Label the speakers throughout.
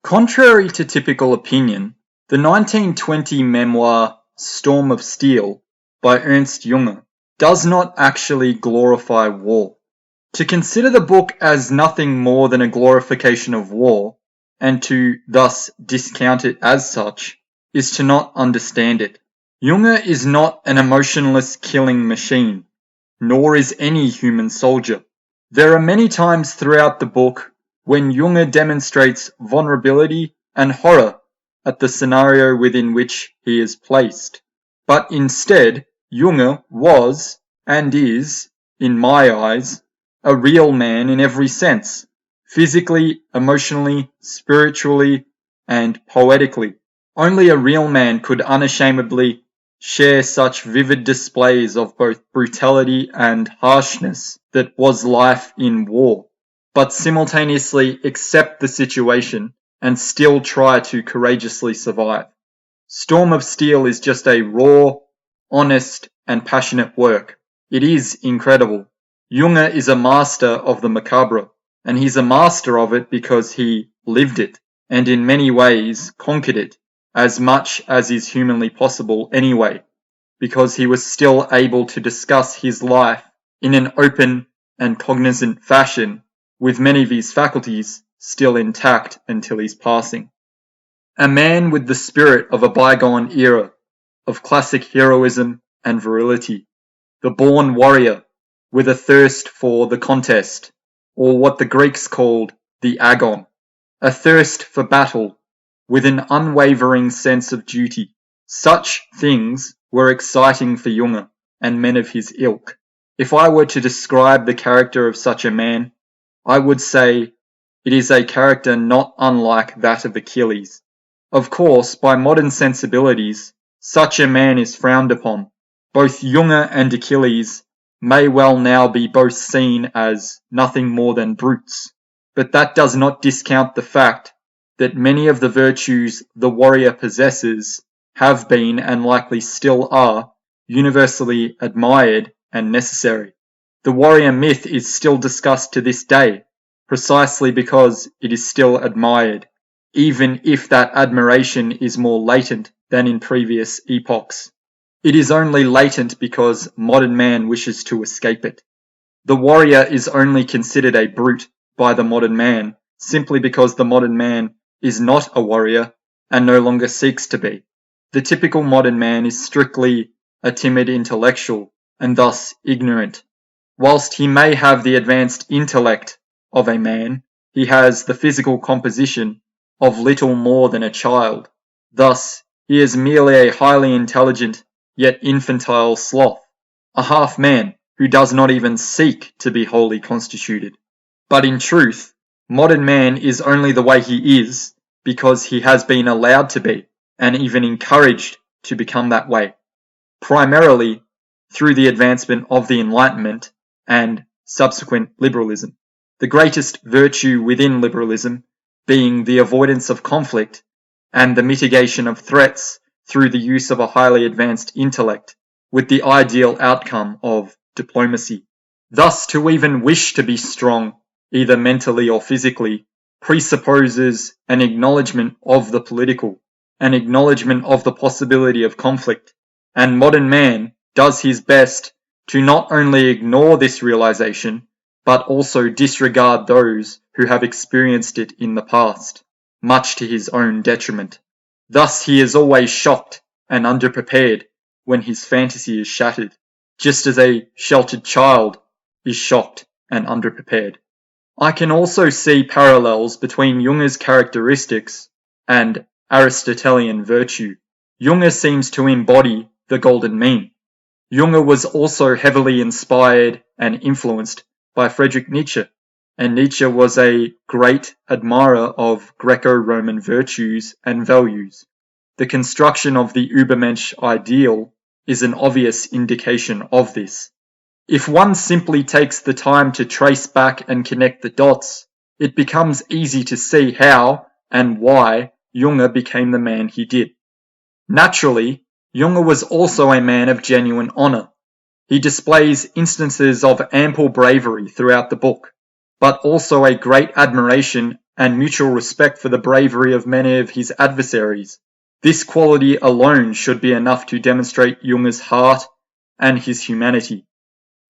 Speaker 1: Contrary to typical opinion, the 1920 memoir Storm of Steel by Ernst Jünger does not actually glorify war. To consider the book as nothing more than a glorification of war, and to thus discount it as such, is to not understand it. Jünger is not an emotionless killing machine, nor is any human soldier. There are many times throughout the book when Jünger demonstrates vulnerability and horror at the scenario within which he is placed. But instead, Jünger was, and is, in my eyes, a real man in every sense, physically, emotionally, spiritually, and poetically. Only a real man could unashamedly share such vivid displays of both brutality and harshness that was life in war, but simultaneously accept the situation and still try to courageously survive. Storm of Steel is just a raw, honest, and passionate work. It is incredible. Jünger is a master of the macabre, and he's a master of it because he lived it, and in many ways conquered it, as much as is humanly possible anyway, because he was still able to discuss his life in an open and cognizant fashion, with many of his faculties still intact until his passing. A man with the spirit of a bygone era, of classic heroism and virility, the born warrior, with a thirst for the contest, or what the Greeks called the agon, a thirst for battle, with an unwavering sense of duty. Such things were exciting for Jünger and men of his ilk. If I were to describe the character of such a man, I would say it is a character not unlike that of Achilles. Of course, by modern sensibilities, such a man is frowned upon. Both Jünger and Achilles may well now be both seen as nothing more than brutes, but that does not discount the fact that many of the virtues the warrior possesses have been and likely still are universally admired and necessary. The warrior myth is still discussed to this day, precisely because it is still admired, even if that admiration is more latent than in previous epochs. It is only latent because modern man wishes to escape it. The warrior is only considered a brute by the modern man simply because the modern man is not a warrior and no longer seeks to be. The typical modern man is strictly a timid intellectual and thus ignorant. Whilst he may have the advanced intellect of a man, he has the physical composition of little more than a child. Thus, he is merely a highly intelligent yet infantile sloth, a half-man who does not even seek to be wholly constituted. But in truth, modern man is only the way he is because he has been allowed to be, and even encouraged to become that way, primarily through the advancement of the Enlightenment and subsequent liberalism. The greatest virtue within liberalism being the avoidance of conflict and the mitigation of threats through the use of a highly advanced intellect, with the ideal outcome of diplomacy. Thus, to even wish to be strong, either mentally or physically, presupposes an acknowledgement of the political, an acknowledgement of the possibility of conflict, and modern man does his best to not only ignore this realization, but also disregard those who have experienced it in the past, much to his own detriment. Thus he is always shocked and underprepared when his fantasy is shattered, just as a sheltered child is shocked and underprepared. I can also see parallels between Jünger's characteristics and Aristotelian virtue. Jünger seems to embody the golden mean. Jünger was also heavily inspired and influenced by Friedrich Nietzsche, and Nietzsche was a great admirer of Greco-Roman virtues and values. The construction of the Übermensch ideal is an obvious indication of this. If one simply takes the time to trace back and connect the dots, it becomes easy to see how and why Jünger became the man he did. Naturally, Jünger was also a man of genuine honor. He displays instances of ample bravery throughout the book, but also a great admiration and mutual respect for the bravery of many of his adversaries. This quality alone should be enough to demonstrate Junger's heart and his humanity,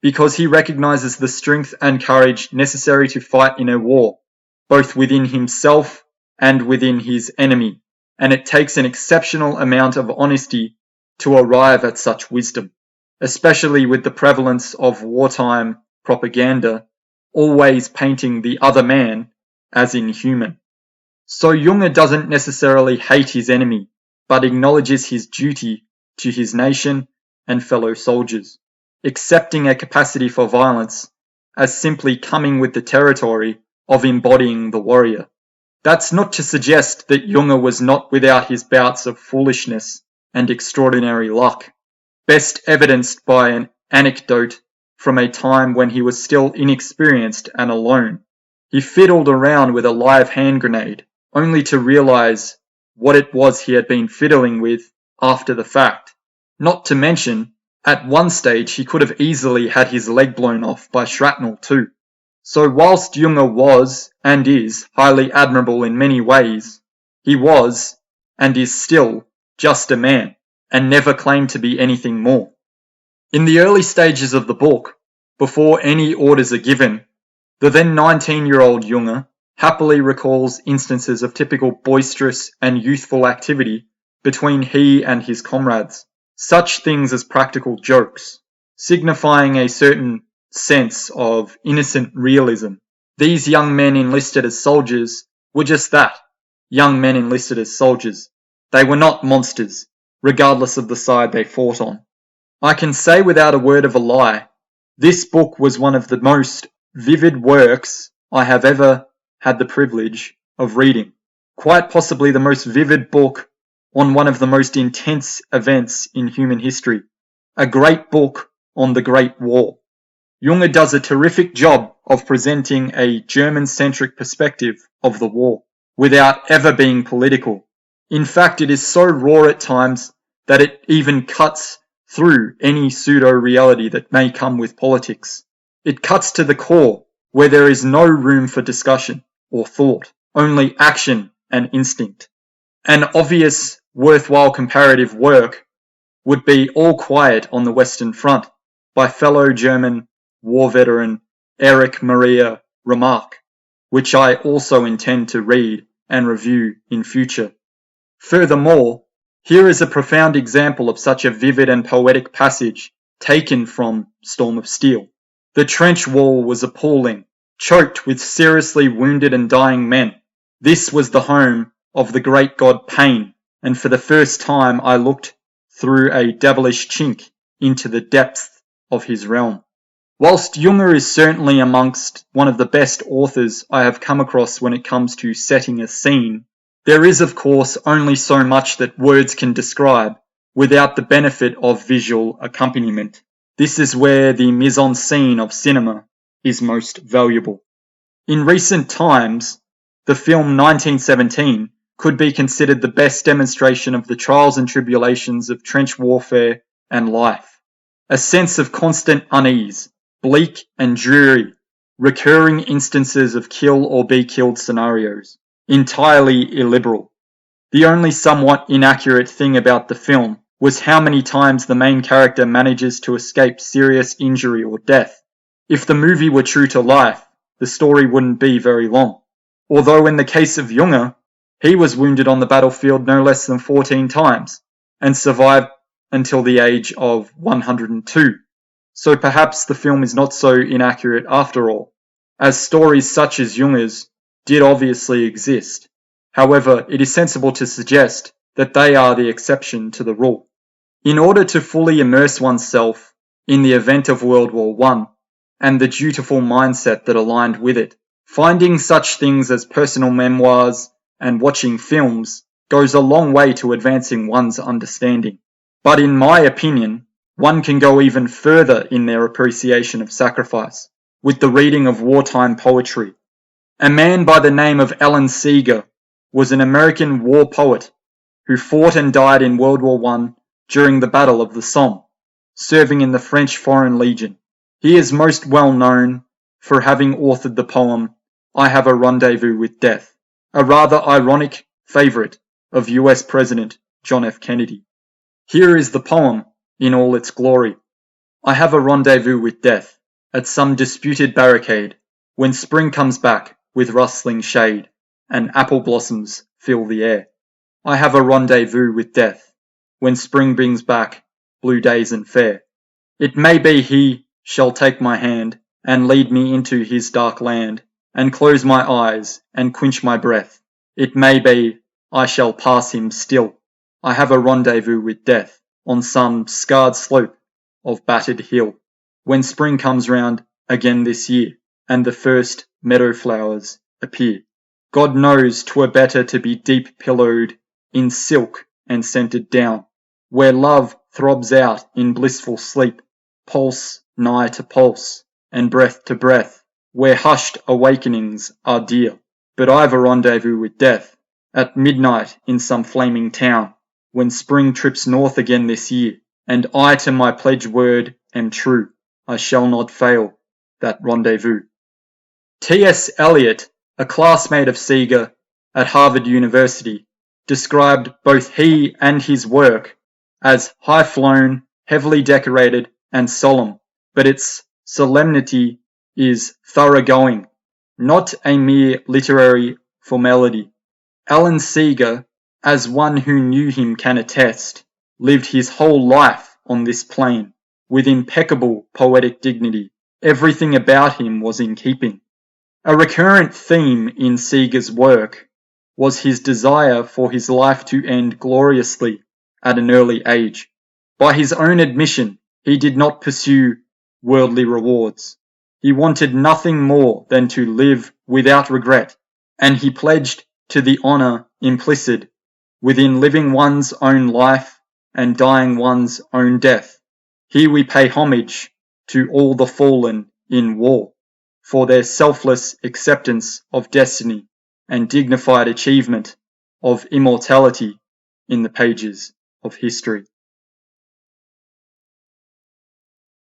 Speaker 1: because he recognizes the strength and courage necessary to fight in a war, both within himself and within his enemy, and it takes an exceptional amount of honesty to arrive at such wisdom, especially with the prevalence of wartime propaganda always painting the other man as inhuman. So Junger doesn't necessarily hate his enemy, but acknowledges his duty to his nation and fellow soldiers, accepting a capacity for violence as simply coming with the territory of embodying the warrior. That's not to suggest that Junger was not without his bouts of foolishness and extraordinary luck, best evidenced by an anecdote from a time when he was still inexperienced and alone. He fiddled around with a live hand grenade, only to realize what it was he had been fiddling with after the fact. Not to mention, at one stage he could have easily had his leg blown off by shrapnel too. So whilst Junger was, and is, highly admirable in many ways, he was, and is still, just a man, and never claimed to be anything more. In the early stages of the book, before any orders are given, the then 19-year-old Junger happily recalls instances of typical boisterous and youthful activity between he and his comrades, such things as practical jokes, signifying a certain sense of innocent realism. These young men enlisted as soldiers were just that, young men enlisted as soldiers. They were not monsters, regardless of the side they fought on. I can say without a word of a lie, this book was one of the most vivid works I have ever had the privilege of reading. Quite possibly the most vivid book on one of the most intense events in human history. A great book on the Great War. Junger does a terrific job of presenting a German-centric perspective of the war, without ever being political. In fact, it is so raw at times that it even cuts through any pseudo-reality that may come with politics. It cuts to the core, where there is no room for discussion or thought, only action and instinct. An obvious, worthwhile comparative work would be All Quiet on the Western Front by fellow German war veteran Erich Maria Remarque, which I also intend to read and review in future. Furthermore, here is a profound example of such a vivid and poetic passage taken from Storm of Steel. The trench wall was appalling, choked with seriously wounded and dying men. This was the home of the great god Pain, and for the first time I looked through a devilish chink into the depths of his realm. Whilst Junger is certainly amongst one of the best authors I have come across when it comes to setting a scene, there is of course only so much that words can describe without the benefit of visual accompaniment. This is where the mise-en-scene of cinema is most valuable. In recent times, the film 1917 could be considered the best demonstration of the trials and tribulations of trench warfare and life. A sense of constant unease, bleak and dreary, recurring instances of kill or be killed scenarios, entirely illiberal. The only somewhat inaccurate thing about the film was how many times the main character manages to escape serious injury or death. If the movie were true to life, the story wouldn't be very long. Although in the case of Junger, he was wounded on the battlefield no less than 14 times, and survived until the age of 102. So perhaps the film is not so inaccurate after all, as stories such as Junger's did obviously exist. However, it is sensible to suggest that they are the exception to the rule. In order to fully immerse oneself in the event of World War I and the dutiful mindset that aligned with it, finding such things as personal memoirs and watching films goes a long way to advancing one's understanding. But in my opinion, one can go even further in their appreciation of sacrifice with the reading of wartime poetry. A man by the name of Alan Seeger was an American war poet who fought and died in World War I during the Battle of the Somme, serving in the French Foreign Legion. He is most well known for having authored the poem I Have a Rendezvous with Death. a rather ironic favorite of US President John F. Kennedy. Here is the poem in all its glory. I have a rendezvous with death at some disputed barricade when spring comes back with rustling shade and apple blossoms fill the air. I have a rendezvous with death when spring brings back blue days and fair. It may be he shall take my hand and lead me into his dark land and close my eyes and quench my breath. It may be I shall pass him still. I have a rendezvous with death on some scarred slope of battered hill when spring comes round again this year and the first meadow flowers appear. God knows 'twere better to be deep pillowed in silk and scented down, where love throbs out in blissful sleep, pulse nigh to pulse and breath to breath, where hushed awakenings are dear. But I've a rendezvous with death at midnight in some flaming town, when spring trips north again this year, and I to my pledged word am true. I shall not fail that rendezvous. T.S. Eliot, a classmate of Seeger at Harvard University, described both he and his work as high-flown, heavily decorated, and solemn, but its solemnity is thoroughgoing, not a mere literary formality. Alan Seeger, as one who knew him can attest, lived his whole life on this plane, with impeccable poetic dignity. Everything about him was in keeping. A recurrent theme in Seeger's work was his desire for his life to end gloriously at an early age. By his own admission, he did not pursue worldly rewards. He wanted nothing more than to live without regret, and he pledged to the honour implicit within living one's own life and dying one's own death. Here we pay homage to all the fallen in war for their selfless acceptance of destiny and dignified achievement of immortality in the pages of history.